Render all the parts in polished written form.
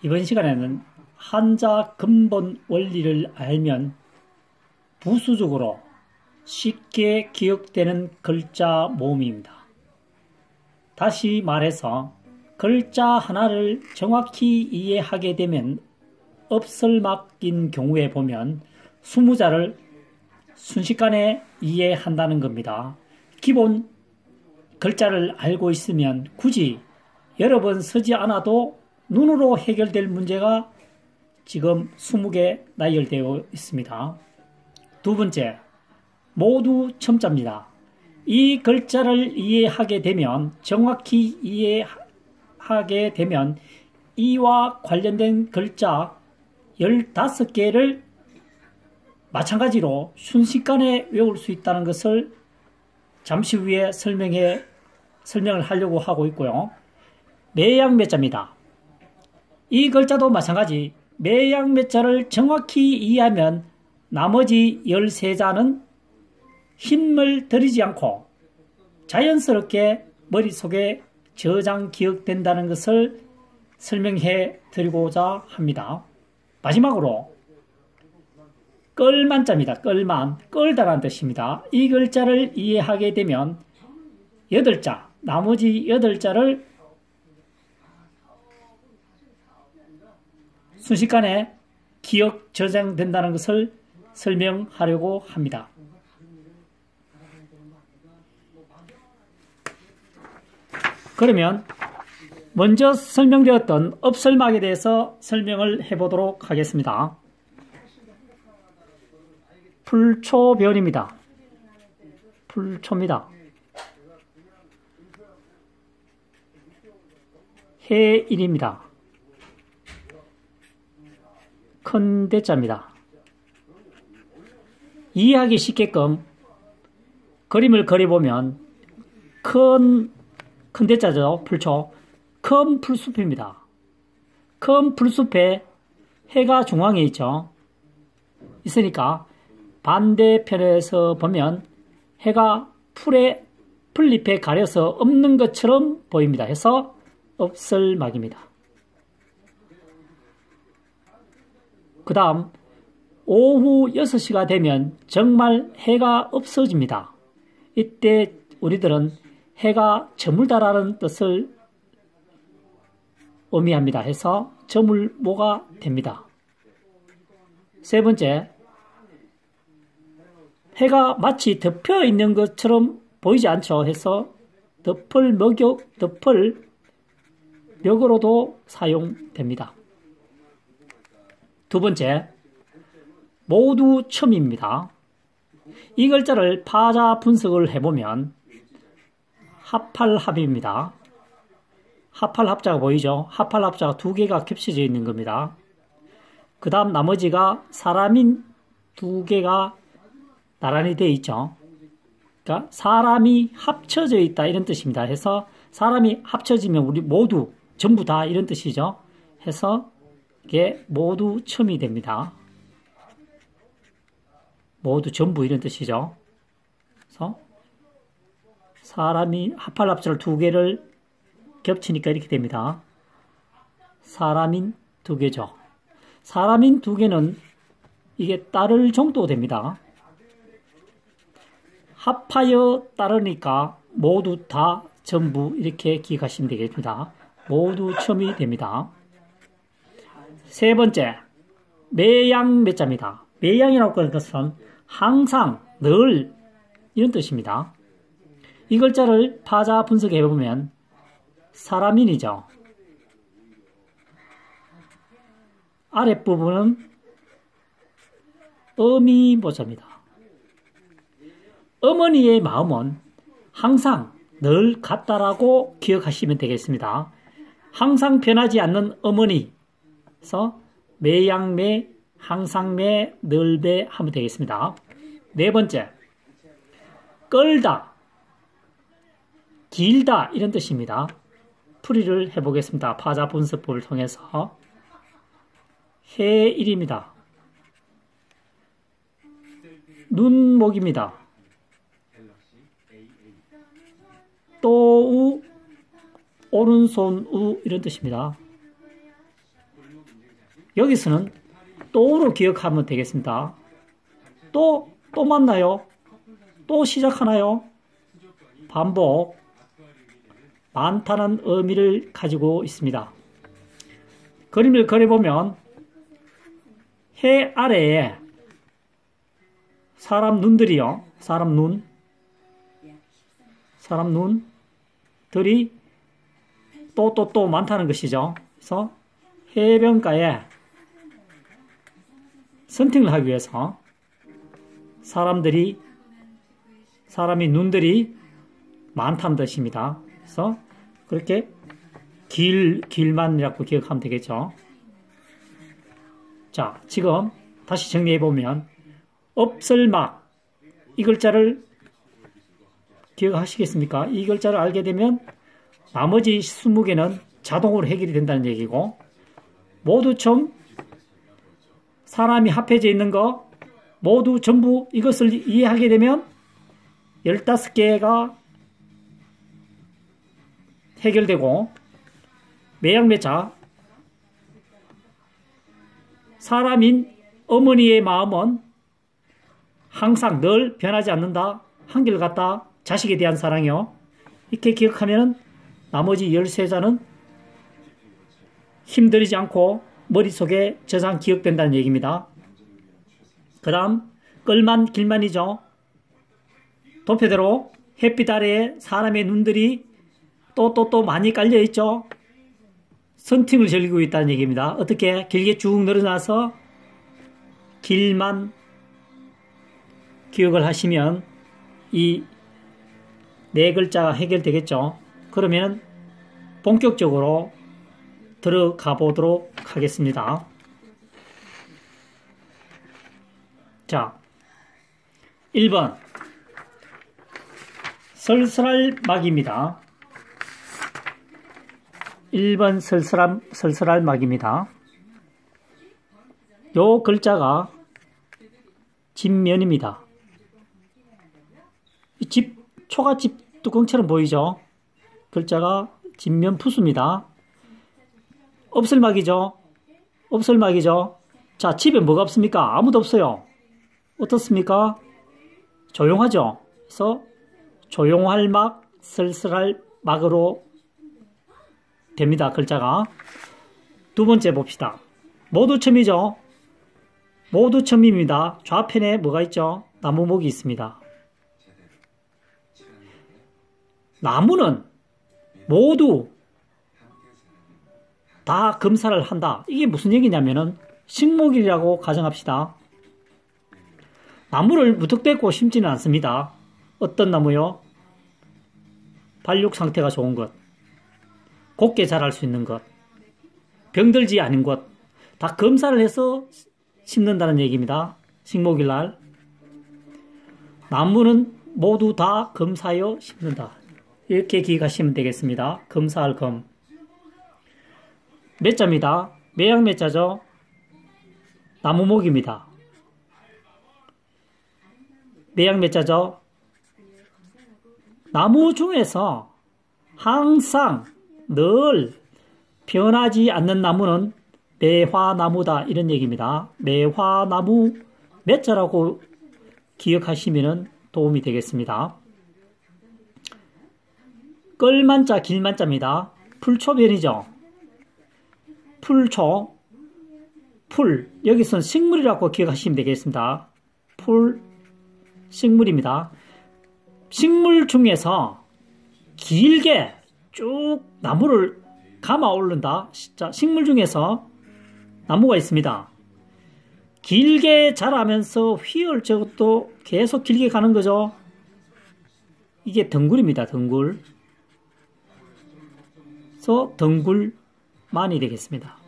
이번 시간에는 한자 근본 원리를 알면 부수적으로 쉽게 기억되는 글자 모음입니다. 다시 말해서 글자 하나를 정확히 이해하게 되면 엎설막인 경우에 보면 20자를 순식간에 이해한다는 겁니다. 기본 글자를 알고 있으면 굳이 여러 번 쓰지 않아도 눈으로 해결될 문제가 지금 20개 나열되어 있습니다. 두 번째, 모두 첨자입니다. 이 글자를 이해하게 되면, 정확히 이해하게 되면 이와 관련된 글자 15개를 마찬가지로 순식간에 외울 수 있다는 것을 잠시 후에 설명을 하려고 하고 있고요. 매양매자입니다. 이 글자도 마찬가지 매양매자를 정확히 이해하면 나머지 13자는 힘을 들이지 않고 자연스럽게 머릿속에 저장 기억된다는 것을 설명해 드리고자 합니다. 마지막으로 끌만자입니다. 끌만, 끌다라는 뜻입니다. 이 글자를 이해하게 되면 8자, 나머지 8자를 순식간에 기억 저장된다는 것을 설명하려고 합니다. 그러면 먼저 설명되었던 엎설막에 대해서 설명을 해보도록 하겠습니다. 풀초변입니다. 풀초입니다. 해일입니다. 큰 대자입니다. 이해하기 쉽게끔 그림을 그려보면 큰 대자죠. 풀초. 큰 풀숲입니다. 큰 풀숲에 해가 중앙에 있으니까 반대편에서 보면 해가 풀잎에 가려서 없는 것처럼 보입니다. 해서 엎설막입니다. 그 다음 오후 6시가 되면 정말 해가 없어집니다. 이때 우리들은 해가 저물다라는 뜻을 의미합니다. 해서 저물모가 됩니다. 세 번째, 해가 마치 덮여 있는 것처럼 보이지 않죠. 해서 덮을멱으로도 사용됩니다. 두 번째, 모두 첨입니다. 이 글자를 파자 분석을 해보면 합할합입니다. 합할합자가 보이죠? 합할합자가 2개가 겹쳐져 있는 겁니다. 그 다음 나머지가 사람인 2개가 나란히 되어 있죠. 그러니까 사람이 합쳐져 있다 이런 뜻입니다. 해서 사람이 합쳐지면 우리 모두 전부 다 이런 뜻이죠. 해서 이게 모두 첨이 됩니다. 모두 전부 이런 뜻이죠. 그래서 사람이 합할합자를 2개를 겹치니까 이렇게 됩니다. 사람인 2개죠. 사람인 2개는 이게 따를 정도 됩니다. 합하여 따르니까 모두 다 전부 이렇게 기억하시면 되겠습니다. 모두 첨이 됩니다. 세 번째, 매양매자입니다. 매양이라고 하는 것은 항상, 늘 이런 뜻입니다. 이 글자를 파자 분석해 보면 사람인이죠. 아랫부분은 어미모자입니다. 어머니의 마음은 항상 늘 같다라고 기억하시면 되겠습니다. 항상 변하지 않는 어머니. 그래서 매양매, 항상매, 늘배 하면 되겠습니다. 네 번째, 끌다, 길다 이런 뜻입니다. 풀이를 해보겠습니다. 파자 분석법을 통해서. 해일입니다. 눈목입니다. 또우, 오른손 우 이런 뜻입니다. 여기서는 또로 기억하면 되겠습니다. 또 만나요? 또 시작하나요? 반복. 많다는 의미를 가지고 있습니다. 그림을 그려보면 해 아래에 사람 눈들이요. 사람 눈들이 또 많다는 것이죠. 그래서 해변가에 선택을 하기 위해서 눈들이 많다는 뜻입니다. 그래서 그렇게 길만이라고 기억하면 되겠죠. 자, 지금 다시 정리해보면 없을막 이 글자를 기억하시겠습니까? 이 글자를 알게 되면 나머지 20개는 자동으로 해결이 된다는 얘기고, 모두 좀 사람이 합해져 있는 거 모두 전부 이것을 이해하게 되면 15개가 해결되고, 매양매자 사람인 어머니의 마음은 항상 늘 변하지 않는다. 한결같다. 자식에 대한 사랑이요. 이렇게 기억하면 나머지 13자는 힘들이지 않고 머릿속에 저장 기억된다는 얘기입니다. 그 다음 끌만 길만이죠. 도표대로 햇빛 아래에 사람의 눈들이 또 많이 깔려있죠. 선팅을 즐기고 있다는 얘기입니다. 어떻게? 길게 쭉 늘어나서 길만 기억을 하시면 이 네 글자가 해결되겠죠. 그러면 본격적으로 들어가 보도록 하겠습니다. 자, 1번 설설할 막입니다. 1번 설설할 막입니다. 요 글자가 집면입니다. 이 초가집 뚜껑처럼 보이죠? 글자가 집면 푸수입니다. 없을막이죠? 자, 집에 뭐가 없습니까? 아무도 없어요. 어떻습니까? 조용하죠? 그래서 조용할 막, 쓸쓸할 막으로 됩니다. 글자가. 두 번째 봅시다. 모두 첨이죠? 모두 첨입니다. 좌편에 뭐가 있죠? 나무목이 있습니다. 나무는 모두 다 검사를 한다. 이게 무슨 얘기냐면은 식목일이라고 가정합시다. 나무를 무턱대고 심지는 않습니다. 어떤 나무요? 발육 상태가 좋은 것, 곱게 자랄 수 있는 것, 병들지 않은 것, 다 검사를 해서 심는다는 얘기입니다. 식목일날. 나무는 모두 다 검사하여 심는다. 이렇게 기억하시면 되겠습니다. 검사할 검. 매자입니다. 매양매자죠. 나무목입니다. 매양매자죠. 나무 중에서 항상 늘 변하지 않는 나무는 매화나무다. 이런 얘기입니다. 매화나무 매자라고 기억하시면 도움이 되겠습니다. 끌만자 길만자입니다. 풀초변이죠. 풀초, 풀, 여기서는 식물이라고 기억하시면 되겠습니다. 풀, 식물입니다. 식물 중에서 길게 쭉 나무를 감아 오른다. 자, 식물 중에서 나무가 있습니다. 길게 자라면서 휘을 저것도 계속 길게 가는 거죠. 이게 덩굴입니다. 덩굴. 그래서 덩굴만이 되겠습니다.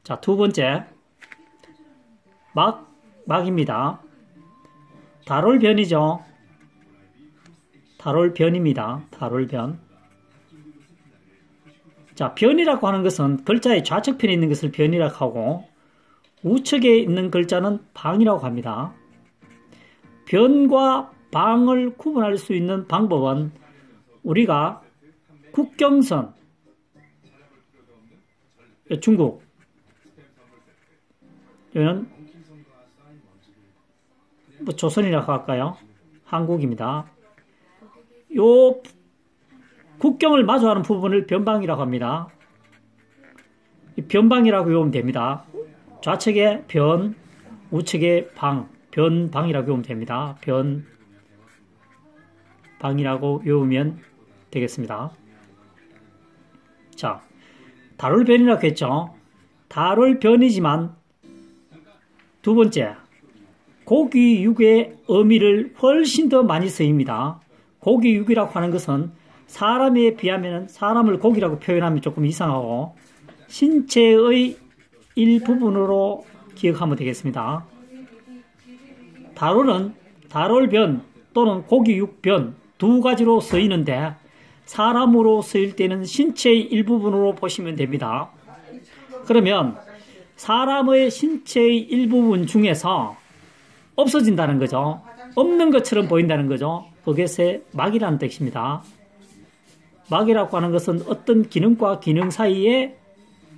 자, 두 번째 막입니다. 다롤변이죠. 다롤변입니다. 다롤변. 자, 변이라고 하는 것은 글자의 좌측편에 있는 것을 변이라고 하고 우측에 있는 글자는 방이라고 합니다. 변과 방을 구분할 수 있는 방법은 우리가 국경선, 중국. 이거는 뭐 조선이라고 할까요? 한국입니다. 요 국경을 마주하는 부분을 변방이라고 합니다. 변방이라고 외우면 됩니다. 좌측에 변, 우측에 방, 변방이라고 외우면 됩니다. 변방이라고 외우면 되겠습니다. 자, 다룰변이라고 했죠. 다룰변이지만 두 번째, 고귀육의 의미를 훨씬 더 많이 쓰입니다. 고귀육이라고 하는 것은 사람에 비하면 사람을 고기라고 표현하면 조금 이상하고 신체의 일부분으로 기억하면 되겠습니다. 다룰은 다룰변 또는 고귀육변 두 가지로 쓰이는데 사람으로 쓰일 때는 신체의 일부분으로 보시면 됩니다. 그러면 사람의 신체의 일부분 중에서 없어진다는 거죠. 없는 것처럼 보인다는 거죠. 그것이 막이라는 뜻입니다. 막이라고 하는 것은 어떤 기능과 기능 사이에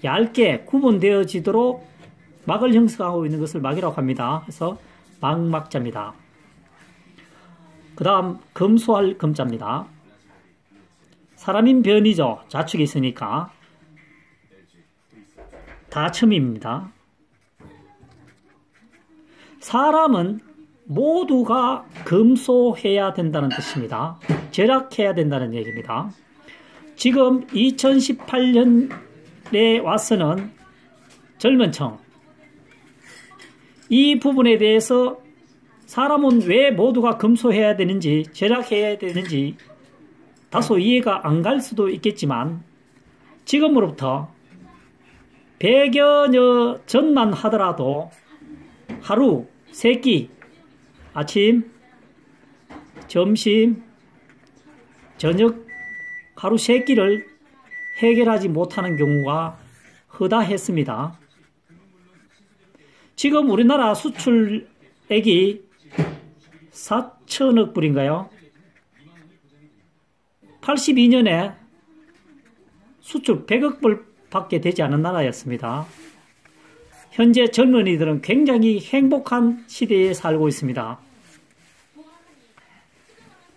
얇게 구분되어지도록 막을 형성하고 있는 것을 막이라고 합니다. 그래서 막막자입니다. 그 다음 검소할 검자입니다. 사람인 변이죠. 좌측에 있으니까 다첨입니다. 사람은 모두가 검소해야 된다는 뜻입니다. 절약해야 된다는 얘기입니다. 지금 2018년에 와서는 젊은 층 이 부분에 대해서 사람은 왜 모두가 검소해야 되는지 절약해야 되는지 다소 이해가 안 갈 수도 있겠지만 지금으로부터 100여 년 전만 하더라도 하루 3끼 아침, 점심, 저녁 하루 3끼를 해결하지 못하는 경우가 허다했습니다. 지금 우리나라 수출액이 4천억 불인가요? 82년에 수출 100억 불밖에 되지 않은 나라였습니다. 현재 젊은이들은 굉장히 행복한 시대에 살고 있습니다.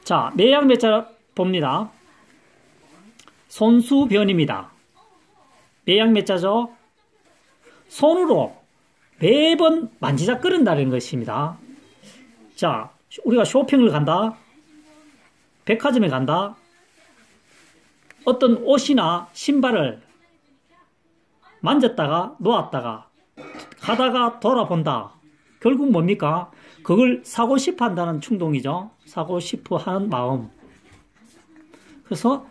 자, 매양매자 봅니다. 손수변입니다. 매양매자죠. 손으로 매번 만지작거린다는 것입니다. 자, 우리가 쇼핑을 간다. 백화점에 간다. 어떤 옷이나 신발을 만졌다가 놓았다가 가다가 돌아본다. 결국 뭡니까? 그걸 사고 싶어 한다는 충동이죠. 사고 싶어 하는 마음. 그래서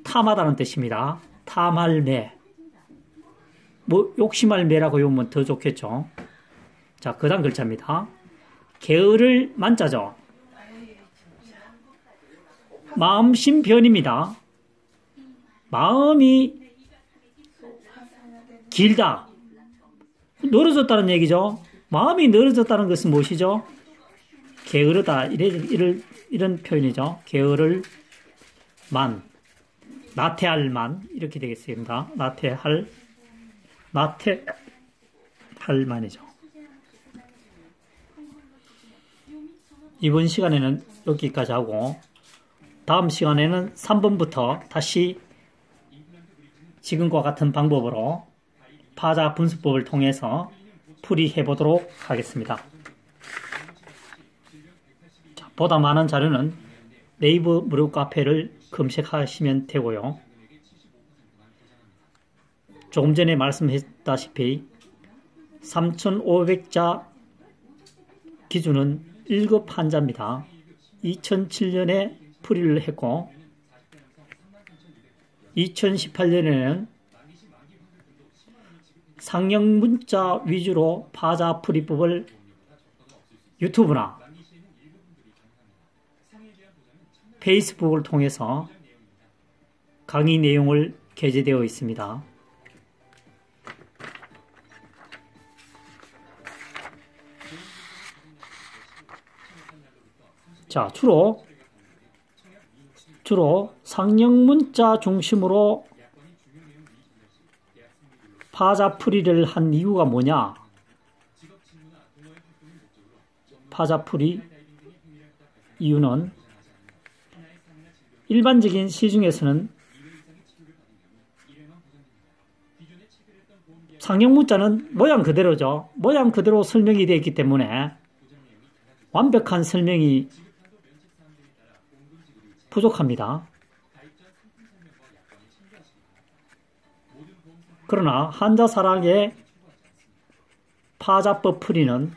탐하다는 뜻입니다. 탐할 매. 뭐 욕심할 매라고 외우면 더 좋겠죠. 자, 그 다음 글자입니다. 게으를 만자죠. 마음심변입니다. 마음이 길다. 늘어졌다는 얘기죠. 마음이 늘어졌다는 것은 무엇이죠? 게으르다. 이런 표현이죠. 게으를 만. 나태할 만. 이렇게 되겠습니다. 나태할 만이죠. 이번 시간에는 여기까지 하고 다음 시간에는 3번부터 다시 지금과 같은 방법으로 파자 분수법을 통해서 풀이해 보도록 하겠습니다. 자, 보다 많은 자료는 네이버 무료 카페를 검색하시면 되고요. 조금 전에 말씀했다시피 3,500자 기준은 1급 환자입니다. 2007년에 풀이를 했고 2018년에는 상형 문자 위주로 파자 풀이법을 유튜브나 페이스북을 통해서 강의 내용을 게재되어 있습니다. 자, 주로 상형 문자 중심으로 파자풀이를 한 이유가 뭐냐? 파자풀이 이유는 일반적인 시 중에서는 상형 문자는 모양 그대로죠. 모양 그대로 설명이 되어 있기 때문에 완벽한 설명이 부족합니다. 그러나 한자사락의 파자법 풀이는